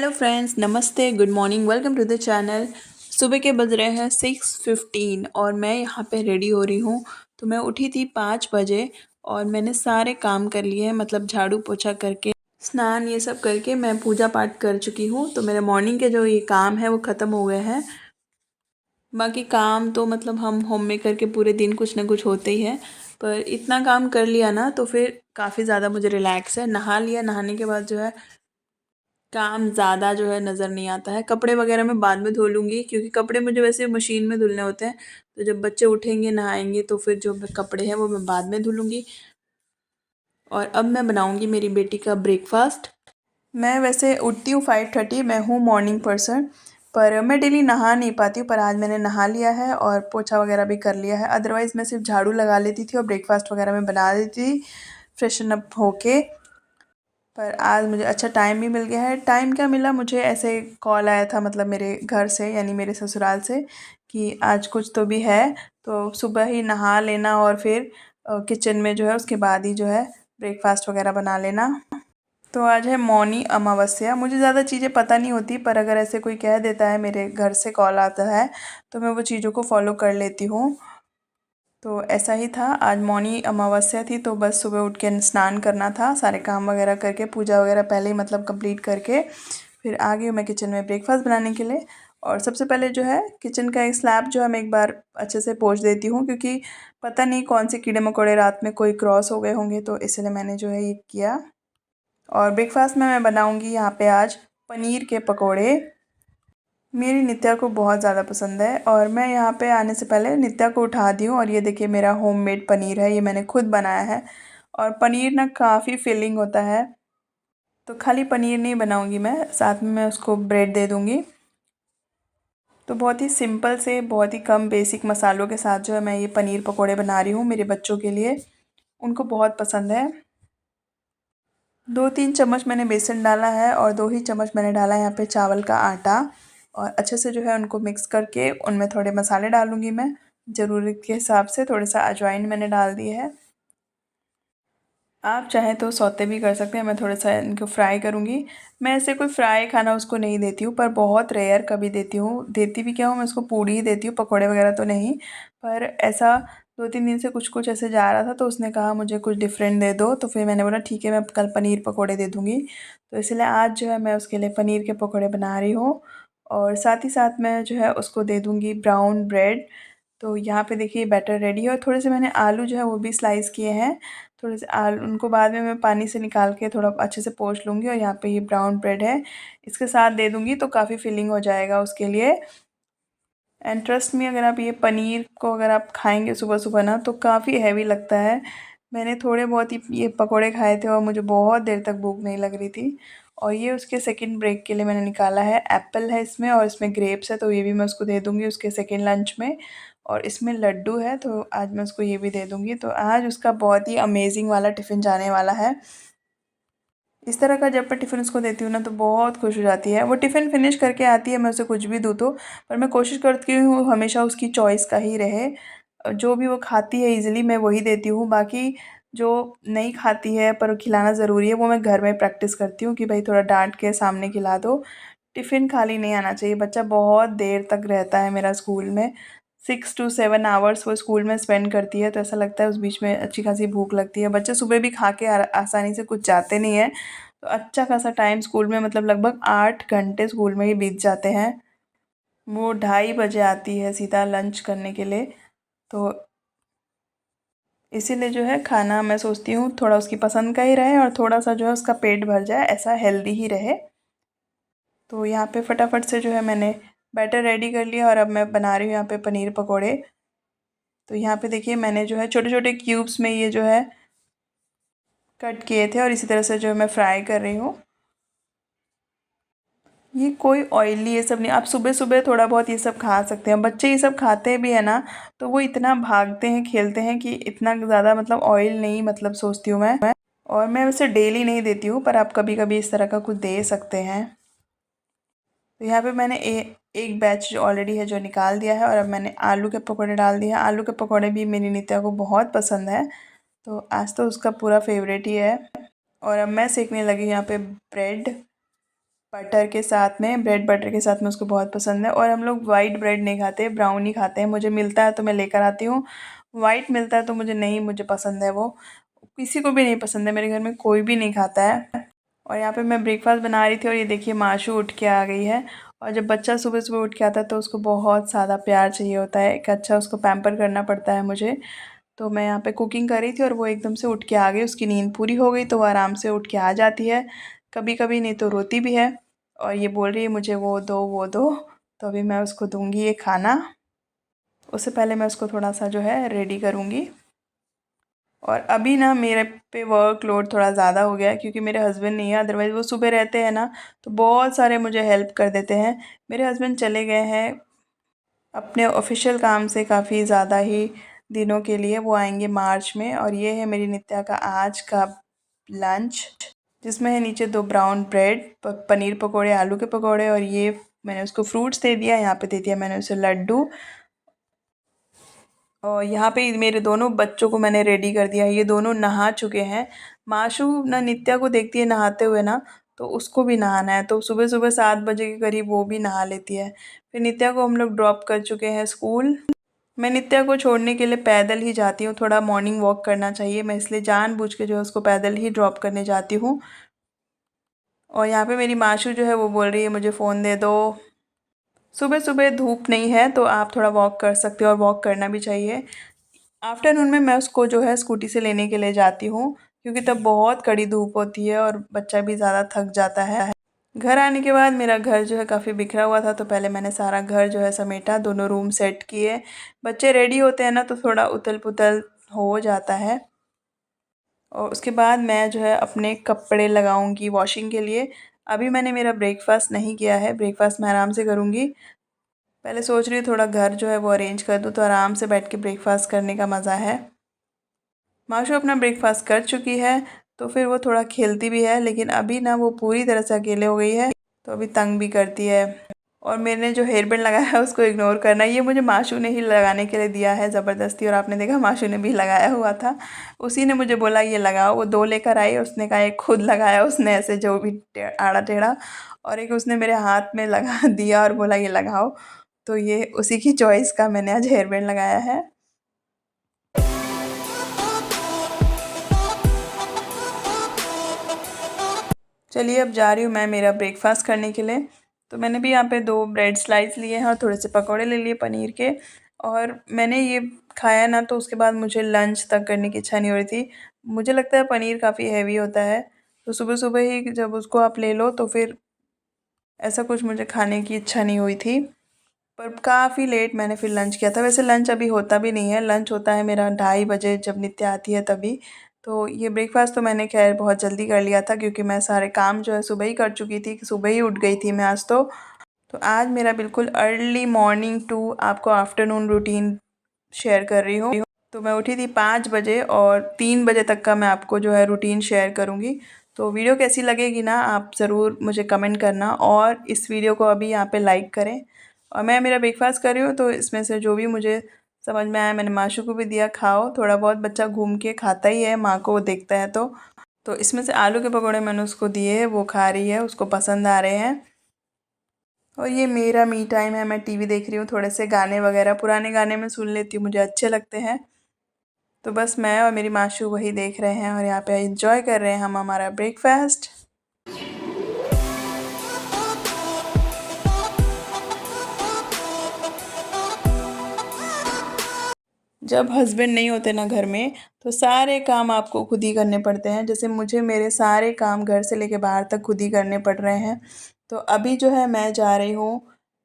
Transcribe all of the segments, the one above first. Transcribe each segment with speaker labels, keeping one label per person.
Speaker 1: Hello friends, नमस्ते, good morning, welcome to the channel. सुबह के बज रहे हैं 6:15 और मैं यहाँ पे रेडी हो रही हूँ। तो मैं उठी थी 5 बजे और मैंने सारे काम कर लिए हैं, मतलब झाड़ू पोछा करके स्नान ये सब करके मैं पूजा पाठ कर चुकी हूँ। तो मेरे मॉर्निंग के जो ये काम है वो ख़त्म हो गए हैं। बाकी काम तो मतलब हम होम मेकर के पूरे दिन कुछ ना कुछ होते ही है, पर इतना काम कर लिया ना तो फिर काफ़ी ज़्यादा मुझे रिलैक्स है। नहा लिया, नहाने के बाद जो है काम ज़्यादा जो है नज़र नहीं आता है। कपड़े वगैरह मैं बाद में धो लूँगी, क्योंकि कपड़े मुझे वैसे मशीन में धुलने होते हैं। तो जब बच्चे उठेंगे नहाएंगे तो फिर जो कपड़े हैं वो मैं बाद में धुलूँगी। और अब मैं बनाऊँगी मेरी बेटी का ब्रेकफास्ट। मैं वैसे उठती हूँ 5:30, मैं हूँ मॉर्निंग पर्सन, पर मैं डेली नहा नहीं पाती हूँ। पर आज मैंने नहा लिया है और पोछा वगैरह भी कर लिया है। अदरवाइज़ मैं सिर्फ झाड़ू लगा लेती थी और ब्रेकफास्ट वगैरह मैं बना देती थी फ्रेशन अप होके। पर आज मुझे अच्छा टाइम भी मिल गया है। टाइम क्या मिला, मुझे ऐसे कॉल आया था, मतलब मेरे घर से यानी मेरे ससुराल से, कि आज कुछ तो भी है। तो सुबह ही नहा लेना और फिर किचन में जो है उसके बाद ही जो है ब्रेकफास्ट वगैरह बना लेना। तो आज है मौनी अमावस्या। मुझे ज़्यादा चीज़ें पता नहीं होती, पर अगर ऐसे कोई कह देता है, मेरे घर से कॉल आता है, तो मैं वो चीज़ों को फॉलो कर लेती हूँ। तो ऐसा ही था, आज मौनी अमावस्या थी तो बस सुबह उठ के स्नान करना था, सारे काम वगैरह करके पूजा वगैरह पहले ही मतलब कंप्लीट करके फिर आ गई हूँ मैं किचन में ब्रेकफास्ट बनाने के लिए। और सबसे पहले जो है किचन का एक स्लैब जो है मैं एक बार अच्छे से पोंछ देती हूँ, क्योंकि पता नहीं कौन से कीड़े मकोड़े रात में कोई क्रॉस हो गए होंगे, तो इसलिए मैंने जो है ये किया। और ब्रेकफास्ट में मैं बनाऊँगी यहाँ पे आज पनीर के पकौड़े। मेरी नित्या को बहुत ज़्यादा पसंद है और मैं यहाँ पे आने से पहले नित्या को उठा दी हूँ। और ये देखिए मेरा होममेड पनीर है, ये मैंने खुद बनाया है। और पनीर ना काफ़ी फिलिंग होता है, तो खाली पनीर नहीं बनाऊँगी मैं, साथ में मैं उसको ब्रेड दे दूँगी। तो बहुत ही सिंपल से, बहुत ही कम बेसिक मसालों के साथ जो है मैं ये पनीर पकोड़े बना रही हूँ मेरे बच्चों के लिए। उनको बहुत पसंद है। 2-3 चम्मच मैंने बेसन डाला है और 2 ही चम्मच मैंने डाला है यहाँ पे चावल का आटा। और अच्छे से जो है उनको मिक्स करके उनमें थोड़े मसाले डालूँगी मैं, ज़रूरत के हिसाब से। थोड़ा-सा अजवाइन मैंने डाल दी है। आप चाहें तो सौते भी कर सकते हैं, मैं थोड़ा-सा इनको फ्राई करूँगी। मैं ऐसे कोई फ्राई खाना उसको नहीं देती हूँ, पर बहुत रेयर कभी देती हूँ। देती भी क्या हूँ, मैं उसको पूड़ी ही देती हूँ, पकौड़े वगैरह तो नहीं। पर ऐसा 2-3 दिन से कुछ-कुछ ऐसे जा रहा था, तो उसने कहा मुझे कुछ डिफरेंट दे दो, तो फिर मैंने बोला ठीक है, मैं कल पनीर पकौड़े दे दूँगी। तो इसलिए आज जो है मैं उसके लिए पनीर के पकौड़े बना रही हूँ। और साथ ही साथ मैं जो है उसको दे दूँगी ब्राउन ब्रेड। तो यहाँ पे देखिए बैटर रेडी है और थोड़े से मैंने आलू जो है वो भी स्लाइस किए हैं। थोड़े से आलू, उनको बाद में मैं पानी से निकाल के थोड़ा अच्छे से पोंछ लूँगी। और यहाँ पे ये ब्राउन ब्रेड है, इसके साथ दे दूँगी तो काफ़ी फिलिंग हो जाएगा उसके लिए। एंड ट्रस्ट मी, अगर आप ये पनीर को अगर आप खाएंगे सुबह सुबह ना, तो काफ़ी हैवी लगता है। मैंने थोड़े बहुत ही ये पकोड़े खाए थे और मुझे बहुत देर तक भूख नहीं लग रही थी। और ये उसके सेकंड ब्रेक के लिए मैंने निकाला है। एप्पल है इसमें और इसमें ग्रेप्स है, तो ये भी मैं उसको दे दूँगी उसके सेकंड लंच में। और इसमें लड्डू है, तो आज मैं उसको ये भी दे दूँगी। तो आज उसका बहुत ही अमेजिंग वाला टिफ़िन जाने वाला है। इस तरह का जब मैं टिफ़िन उसको देती हूँ ना, तो बहुत खुश हो जाती है। वो टिफ़िन फिनिश करके आती है, मैं उसे कुछ भी दूँ तो, पर मैं कोशिश करती हूँ हमेशा उसकी चॉइस का ही रहे। जो भी वो खाती है ईज़िली मैं वही देती हूँ। बाकी जो नहीं खाती है पर खिलाना ज़रूरी है, वो मैं घर में प्रैक्टिस करती हूँ कि भई थोड़ा डाँट के सामने खिला दो। टिफ़िन खाली नहीं आना चाहिए। बच्चा बहुत देर तक रहता है मेरा स्कूल में, 6 टू 7 आवर्स वो स्कूल में स्पेंड करती है, तो ऐसा लगता है उस बीच में अच्छी खासी भूख लगती है। बच्चे सुबह भी खा के आसानी से कुछ जाते नहीं हैं, तो अच्छा खासा टाइम स्कूल में, मतलब लगभग 8 घंटे स्कूल में ही बीत जाते हैं। वो 2:30 बजे आती है सीधा लंच करने के लिए। तो इसीलिए जो है खाना मैं सोचती हूँ थोड़ा उसकी पसंद का ही रहे और थोड़ा-सा जो है उसका पेट भर जाए, ऐसा हेल्दी ही रहे। तो यहाँ पे फटाफट से जो है मैंने बैटर रेडी कर लिया और अब मैं बना रही हूँ यहाँ पे पनीर पकोड़े। तो यहाँ पे देखिए मैंने जो है छोटे-छोटे क्यूब्स में ये जो है कट किए थे और इसी तरह से जो है मैं फ्राई कर रही हूँ। ये कोई ऑयली ये सब नहीं, आप सुबह-सुबह थोड़ा बहुत ये सब खा सकते हैं। बच्चे ये सब खाते भी हैं ना, तो वो इतना भागते हैं, खेलते हैं कि इतना ज़्यादा मतलब ऑयल नहीं, मतलब सोचती हूँ मैं। और मैं वैसे डेली नहीं देती हूँ, पर आप कभी-कभी इस तरह का कुछ दे सकते हैं। तो यहाँ पे मैंने एक बैच जो ऑलरेडी है जो निकाल दिया है और अब मैंने आलू के पकौड़े डाल दिए हैं। आलू के पकौड़े भी मेरी नित्या को बहुत पसंद है, तो आज तो उसका पूरा फेवरेट ही है। और अब मैं सेकने लगी यहाँ पे ब्रेड। बटर के साथ में, ब्रेड बटर के साथ में उसको बहुत पसंद है। और हम लोग वाइट ब्रेड नहीं खाते, ब्राउन ही खाते हैं। मुझे मिलता है तो मैं लेकर आती हूँ, वाइट मिलता है तो मुझे पसंद है वो। किसी को भी नहीं पसंद है, मेरे घर में कोई भी नहीं खाता है। और यहाँ पे मैं ब्रेकफास्ट बना रही थी और ये देखिए माशू उठ के आ गई है। और जब बच्चा सुबह सुबह उठ के आता है तो उसको बहुत ज़्यादा प्यार चाहिए होता है, एक अच्छा उसको पैम्पर करना पड़ता है मुझे। तो मैं यहाँ पे कुकिंग कर रही थी और वो एकदम से उठ के आ गई, उसकी नींद पूरी हो गई तो वो आराम से उठ के आ जाती है। कभी कभी नहीं तो रोती भी है और ये बोल रही है मुझे वो दो वो दो। तो अभी मैं उसको दूंगी ये खाना। उससे पहले मैं उसको थोड़ा सा जो है रेडी करूँगी। और अभी ना मेरे पे वर्कलोड थोड़ा ज़्यादा हो गया है क्योंकि मेरे हस्बैंड नहीं है, अदरवाइज़ वो सुबह रहते हैं ना तो बहुत सारे मुझे हेल्प कर देते हैं। मेरे हस्बैंड चले गए हैं अपने ऑफिशियल काम से काफ़ी ज़्यादा ही दिनों के लिए, वो आएंगे मार्च में। और ये है मेरी नित्या का आज का लंच, जिसमें है नीचे 2 ब्राउन ब्रेड, पनीर पकोड़े, आलू के पकोड़े, और ये मैंने उसको फ्रूट्स दे दिया, यहाँ पे दे दिया मैंने उसे लड्डू। और यहाँ पे मेरे दोनों बच्चों को मैंने रेडी कर दिया है, ये दोनों नहा चुके हैं। माशू ना नित्या को देखती है नहाते हुए ना, तो उसको भी नहाना है, तो सुबह सुबह 7 बजे के करीब वो भी नहा लेती है। फिर नित्या को हम लोग ड्रॉप कर चुके हैं स्कूल। मैं नित्या को छोड़ने के लिए पैदल ही जाती हूँ, थोड़ा मॉर्निंग वॉक करना चाहिए, मैं इसलिए जानबूझ के जो है उसको पैदल ही ड्रॉप करने जाती हूँ। और यहाँ पे मेरी माशू जो है वो बोल रही है मुझे फ़ोन दे दो। सुबह सुबह धूप नहीं है तो आप थोड़ा वॉक कर सकते हो और वॉक करना भी चाहिए। आफ्टरनून में मैं उसको जो है स्कूटी से लेने के लिए जाती हूँ क्योंकि तब बहुत कड़ी धूप होती है और बच्चा भी ज़्यादा थक जाता है। घर आने के बाद मेरा घर जो है काफ़ी बिखरा हुआ था, तो पहले मैंने सारा घर जो है समेटा, दोनों रूम सेट किए। बच्चे रेडी होते हैं ना तो थोड़ा उथल पुथल हो जाता है। और उसके बाद मैं जो है अपने कपड़े लगाऊंगी वॉशिंग के लिए। अभी मैंने मेरा ब्रेकफास्ट नहीं किया है, ब्रेकफास्ट मैं आराम से करूँगी। पहले सोच रही हूँ थोड़ा घर जो है वो अरेंज कर दूँ तो आराम से बैठ के ब्रेकफास्ट करने का मज़ा है। माशू अपना ब्रेकफास्ट कर चुकी है तो फिर वो थोड़ा खेलती भी है, लेकिन अभी ना वो पूरी तरह से अकेले हो गई है तो अभी तंग भी करती है। और मैंने जो हेयर बैंड लगाया है उसको इग्नोर करना है, ये मुझे माशू ने ही लगाने के लिए दिया है ज़बरदस्ती। और आपने देखा माशू ने भी लगाया हुआ था, उसी ने मुझे बोला ये लगाओ, वो 2 लेकर आई, उसने कहा एक खुद लगाया उसने ऐसे जो भी आड़ा टेढ़ा, और एक उसने मेरे हाथ में लगा दिया और बोला ये लगाओ। तो ये उसी की चॉइस का मैंने आज हेयर बैंड लगाया है। चलिए अब जा रही हूँ मैं मेरा ब्रेकफास्ट करने के लिए। तो मैंने भी यहाँ पे 2 ब्रेड स्लाइस लिए हैं और थोड़े से पकौड़े ले लिए पनीर के। और मैंने ये खाया ना तो उसके बाद मुझे लंच तक करने की इच्छा नहीं हो रही थी। मुझे लगता है पनीर काफ़ी हैवी होता है, तो सुबह सुबह ही जब उसको आप ले लो तो फिर ऐसा कुछ मुझे खाने की इच्छा नहीं हुई थी। पर काफ़ी लेट मैंने फिर लंच किया था। वैसे लंच अभी होता भी नहीं है, लंच होता है मेरा 2:30 बजे जब नित्या आती है तभी। तो ये ब्रेकफास्ट तो मैंने खैर बहुत जल्दी कर लिया था क्योंकि मैं सारे काम जो है सुबह ही कर चुकी थी, सुबह ही उठ गई थी मैं आज तो आज मेरा बिल्कुल अर्ली मॉर्निंग टू आपको आफ्टरनून रूटीन शेयर कर रही हूँ। तो मैं उठी थी 5 बजे और 3 बजे तक का मैं आपको जो है रूटीन शेयर करूँगी। तो वीडियो कैसी लगेगी ना आप ज़रूर मुझे कमेंट करना, और इस वीडियो को अभी यहाँ पे लाइक करें। और मैं मेरा ब्रेकफास्ट कर रही हूँ तो इसमें से जो भी मुझे समझ में आया मैंने माशू को भी दिया, खाओ थोड़ा बहुत, बच्चा घूम के खाता ही है, माँ को वो देखता है तो इसमें से आलू के पकौड़े मैंने उसको दिए, वो खा रही है, उसको पसंद आ रहे हैं। और ये मेरा मी टाइम है, मैं टीवी देख रही हूँ, थोड़े से गाने वगैरह पुराने गाने में सुन लेती हूँ, मुझे अच्छे लगते हैं। तो बस मैं और मेरी माशू वही देख रहे हैं और यहाँ पे एंजॉय कर रहे हैं हम हमारा ब्रेकफास्ट। जब हस्बैंड नहीं होते ना घर में तो सारे काम आपको खुद ही करने पड़ते हैं। जैसे मुझे मेरे सारे काम घर से लेके बाहर तक खुद ही करने पड़ रहे हैं। तो अभी जो है मैं जा रही हूँ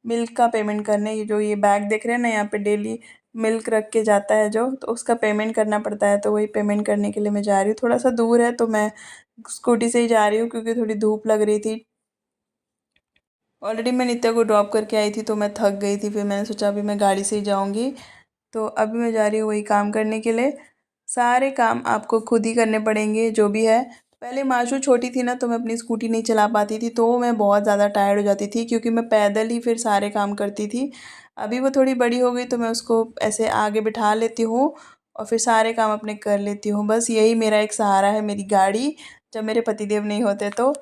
Speaker 1: मिल्क का पेमेंट करने। ये जो ये बैग देख रहे हैं ना, यहाँ पे डेली मिल्क रख के जाता है जो, तो उसका पेमेंट करना पड़ता है, तो वही पेमेंट करने के लिए मैं जा रही हूँ। थोड़ा सा दूर है तो मैं स्कूटी से ही जा रही हूँ क्योंकि थोड़ी धूप लग रही थी। ऑलरेडी मैं नित्या को ड्रॉप करके आई थी तो मैं थक गई थी, फिर मैंने सोचा अभी मैं गाड़ी से ही जाऊँगी। तो अभी मैं जा रही हूँ वही काम करने के लिए। सारे काम आपको खुद ही करने पड़ेंगे जो भी है। पहले माशू छोटी थी ना तो मैं अपनी स्कूटी नहीं चला पाती थी, तो मैं बहुत ज़्यादा टायर्ड हो जाती थी क्योंकि मैं पैदल ही फिर सारे काम करती थी। अभी वो थोड़ी बड़ी हो गई तो मैं उसको ऐसे आगे बिठा लेती हूँ और फिर सारे काम अपने कर लेती हूँ। बस यही मेरा एक सहारा है, मेरी गाड़ी, जब मेरे पतिदेव नहीं होते तो।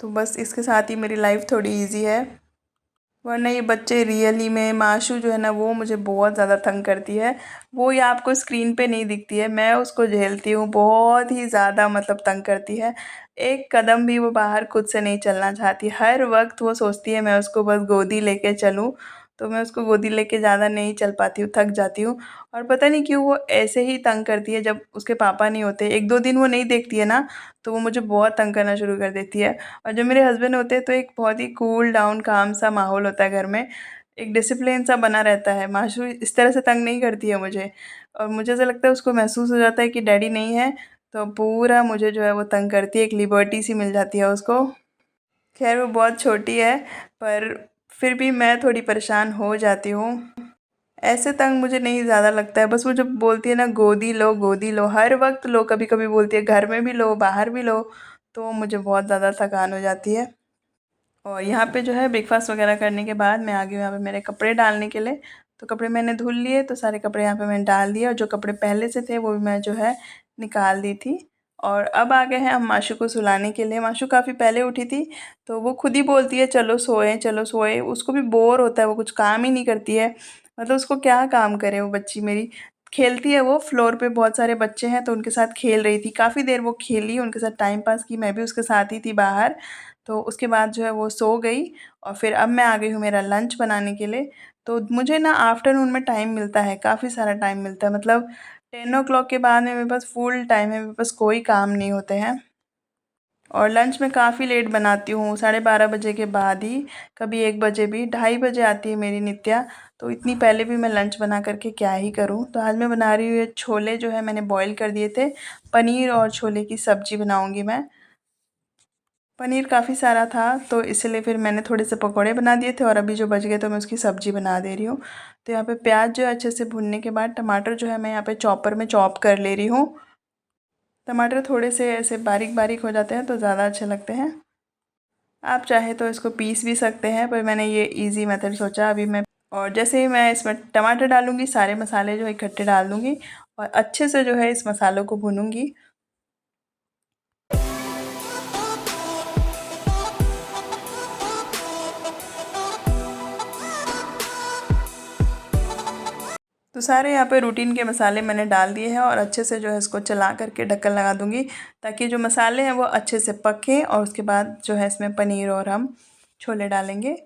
Speaker 1: तो बस इसके साथ ही मेरी लाइफ थोड़ी इजी है। वरना ये बच्चे रियली में माशू जो है ना वो मुझे बहुत ज़्यादा तंग करती है। वो ये आपको स्क्रीन पे नहीं दिखती है, मैं उसको झेलती हूँ, बहुत ही ज़्यादा मतलब तंग करती है। एक कदम भी वो बाहर खुद से नहीं चलना चाहती, हर वक्त वो सोचती है मैं उसको बस गोदी लेके चलूँ। तो मैं उसको गोदी लेके ज़्यादा नहीं चल पाती हूँ, थक जाती हूँ। और पता नहीं क्यों वो ऐसे ही तंग करती है जब उसके पापा नहीं होते, एक दो दिन वो नहीं देखती है ना, तो वो मुझे बहुत तंग करना शुरू कर देती है। और जब मेरे हस्बैंड होते हैं तो एक बहुत ही कूल डाउन काम सा माहौल होता है घर में, एक डिसिप्लिन सा बना रहता है। माशू इस तरह से तंग नहीं करती है मुझे। और मुझे ऐसा लगता है उसको महसूस हो जाता है कि डैडी नहीं है, तो पूरा मुझे जो है वो तंग करती है, एक लिबर्टी सी मिल जाती है उसको। खैर वो बहुत छोटी है, पर फिर भी मैं थोड़ी परेशान हो जाती हूँ। ऐसे तंग मुझे नहीं ज़्यादा लगता है, बस वो जब बोलती है ना गोदी लो, हर वक्त लो, कभी कभी बोलती है घर में भी लो बाहर भी लो, तो मुझे बहुत ज़्यादा थकान हो जाती है। और यहाँ पे जो है ब्रेकफास्ट वगैरह करने के बाद मैं आ गई हूँ यहाँ पे मेरे कपड़े डालने के लिए। तो कपड़े मैंने धुल लिए, तो सारे कपड़े यहाँ पे मैंने डाल दिए, और जो कपड़े पहले से थे वो भी मैं जो है निकाल दी थी। और अब आ गए हैं हम माशू को सुलाने के लिए। माशू काफ़ी पहले उठी थी, तो वो खुद ही बोलती है चलो सोए चलो सोए। उसको भी बोर होता है, वो कुछ काम ही नहीं करती है। मतलब उसको क्या काम करे वो बच्ची मेरी। खेलती है वो, फ्लोर पे बहुत सारे बच्चे हैं तो उनके साथ खेल रही थी, काफ़ी देर वो खेली, उनके साथ टाइम पास की, मैं भी उसके साथ ही थी बाहर। तो उसके बाद जो है वो सो गई। और फिर अब मैं आ गई हूँ मेरा लंच बनाने के लिए। तो मुझे ना आफ्टरनून में टाइम मिलता है, काफ़ी सारा टाइम मिलता है, मतलब 10 o'clock के बाद में मेरे पास फुल टाइम है, मेरे पास कोई काम नहीं होते हैं। और लंच में काफ़ी लेट बनाती हूँ, 12:30 बजे के बाद ही, कभी 1 बजे भी, 2:30 बजे आती है मेरी नित्या। तो इतनी पहले भी मैं लंच बना करके क्या ही करूँ। तो आज मैं बना रही हूँ ये छोले, जो है मैंने बॉईल कर दिए थे। पनीर और छोले की सब्ज़ी बनाऊँगी मैं। पनीर काफ़ी सारा था तो इसलिए फिर मैंने थोड़े से पकौड़े बना दिए थे, और अभी जो बच गए तो मैं उसकी सब्ज़ी बना दे रही हूँ। तो यहाँ पे प्याज जो है अच्छे से भुनने के बाद टमाटर जो है मैं यहाँ पे चॉपर में चॉप कर ले रही हूँ। टमाटर थोड़े से ऐसे बारीक बारीक हो जाते हैं तो ज़्यादा अच्छे लगते हैं। आप चाहे तो इसको पीस भी सकते हैं, पर मैंने ये इजी मेथड सोचा अभी मैं। और जैसे ही मैं इसमें टमाटर डालूँगी, सारे मसाले जो है इकट्ठे डाल दूँगी, और अच्छे से जो है इस मसालों को भूनूँगी। तो सारे यहाँ पे रूटीन के मसाले मैंने डाल दिए हैं, और अच्छे से जो है इसको चला करके ढक्कन लगा दूँगी, ताकि जो मसाले हैं वो अच्छे से पकें। और उसके बाद जो है इसमें पनीर और हम छोले डालेंगे।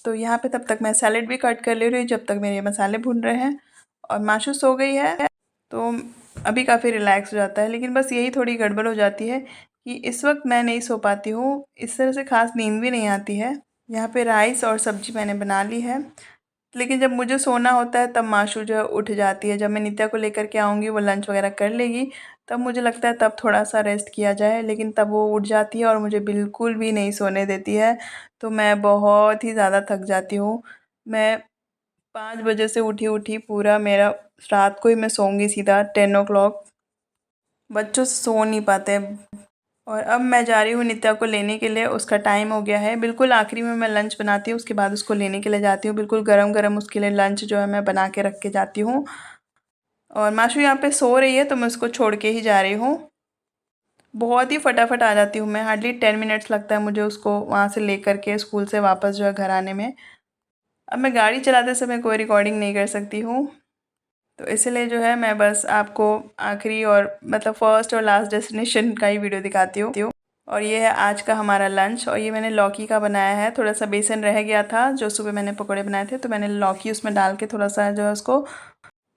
Speaker 1: तो यहाँ पे तब तक मैं सैलेड भी कट कर ले रही हूँ, जब तक मेरे मसाले भून रहे हैं। और माशू सो गई है, तो अभी काफ़ी रिलैक्स हो जाता है। लेकिन बस यही थोड़ी गड़बड़ हो जाती है कि इस वक्त मैं नहीं सो पाती हूँ, इस तरह से खास नींद भी नहीं आती है। यहाँ पे राइस और सब्जी मैंने बना ली है, लेकिन जब मुझे सोना होता है तब माशू जो है उठ जाती है। जब मैं नित्या को लेकर के आऊँगी, वो लंच वगैरह कर लेगी, तब मुझे लगता है तब थोड़ा सा रेस्ट किया जाए, लेकिन तब वो उठ जाती है और मुझे बिल्कुल भी नहीं सोने देती है। तो मैं बहुत ही ज़्यादा थक जाती हूँ। मैं 5 बजे से उठी उठी पूरा मेरा रात को ही मैं सोऊंगी सीधा 10 o'clock। बच्चों से सो नहीं पाते। और अब मैं जा रही हूँ नित्या को लेने के लिए, उसका टाइम हो गया है। बिल्कुल आखिरी में मैं लंच बनाती हूँ, उसके बाद उसको लेने के लिए जाती हूँ। बिल्कुल गरम गरम उसके लिए लंच जो है मैं बना के रख के जाती हूँ। और माशू यहाँ पे सो रही है तो मैं उसको छोड़ के ही जा रही हूँ। बहुत ही फटाफट आ जाती हूँ मैं, हार्डली 10 मिनट्स लगता है मुझे उसको वहाँ से लेकर के स्कूल से वापस जो है घर आने में। अब मैं गाड़ी चलाते समय कोई रिकॉर्डिंग नहीं कर सकती हूँ, तो इसलिए जो है मैं बस आपको आखिरी और मतलब फ़र्स्ट और लास्ट डेस्टिनेशन का ही वीडियो दिखाती हूँ। और ये है आज का हमारा लंच, और ये मैंने लौकी का बनाया है। थोड़ा सा बेसन रह गया था जो सुबह मैंने पकोड़े बनाए थे, तो मैंने लौकी उसमें डाल के थोड़ा सा जो है उसको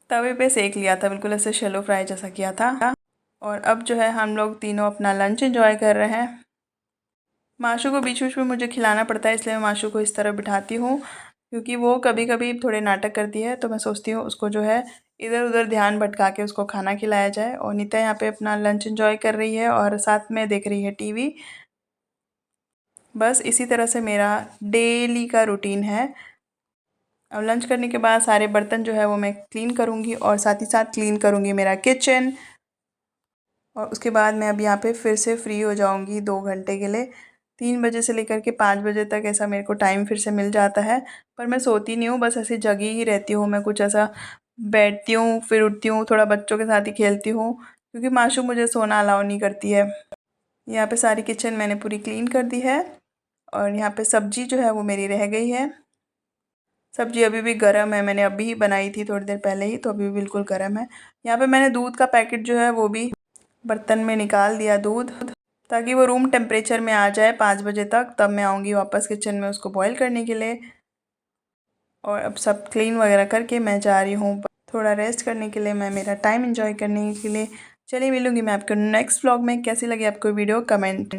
Speaker 1: तवे पे सेक लिया था, बिल्कुल ऐसे शैलो फ्राई जैसा किया था। और अब जो है हम लोग तीनों अपना लंच एंजॉय कर रहे हैं। माशू को बीच बीच में मुझे खिलाना पड़ता है, इसलिए मैं माशू को इस तरह बिठाती हूँ, क्योंकि वो कभी कभी थोड़े नाटक करती है, तो मैं सोचती हूँ उसको जो है इधर उधर ध्यान भटका के उसको खाना खिलाया जाए। और नीता यहाँ पे अपना लंच एंजॉय कर रही है और साथ में देख रही है टीवी। बस इसी तरह से मेरा डेली का रूटीन है। अब लंच करने के बाद सारे बर्तन जो है वो मैं क्लीन करूँगी, और साथ ही साथ क्लीन करूँगी मेरा किचन। और उसके बाद मैं अब यहाँ पे फिर से फ्री हो जाऊँगी 2 घंटे के लिए। 3 बजे से लेकर के 5 बजे तक ऐसा मेरे को टाइम फिर से मिल जाता है। पर मैं सोती नहीं हूँ, बस ऐसे जगी ही रहती हूँ मैं, कुछ ऐसा बैठती हूँ फिर उठती हूँ, थोड़ा बच्चों के साथ ही खेलती हूँ, क्योंकि माशू मुझे सोना अलाउ नहीं करती है। यहाँ पे सारी किचन मैंने पूरी क्लीन कर दी है। और यहाँ पे सब्जी जो है वो मेरी रह गई है। सब्जी अभी भी गर्म है, मैंने अभी ही बनाई थी थोड़ी देर पहले ही, तो अभी भी बिल्कुल गर्म है। यहाँ पे मैंने दूध का पैकेट जो है वो भी बर्तन में निकाल दिया दूध, ताकि वो रूम टेम्परेचर में आ जाए 5 बजे तक। तब मैं आऊँगी वापस किचन में उसको बॉईल करने के लिए। और अब सब क्लीन वगैरह करके मैं जा रही हूँ थोड़ा रेस्ट करने के लिए, मैं मेरा टाइम एंजॉय करने के लिए। चलिए मिलूँगी मैं आपको नेक्स्ट व्लॉग में। कैसी लगी आपको वीडियो कमेंट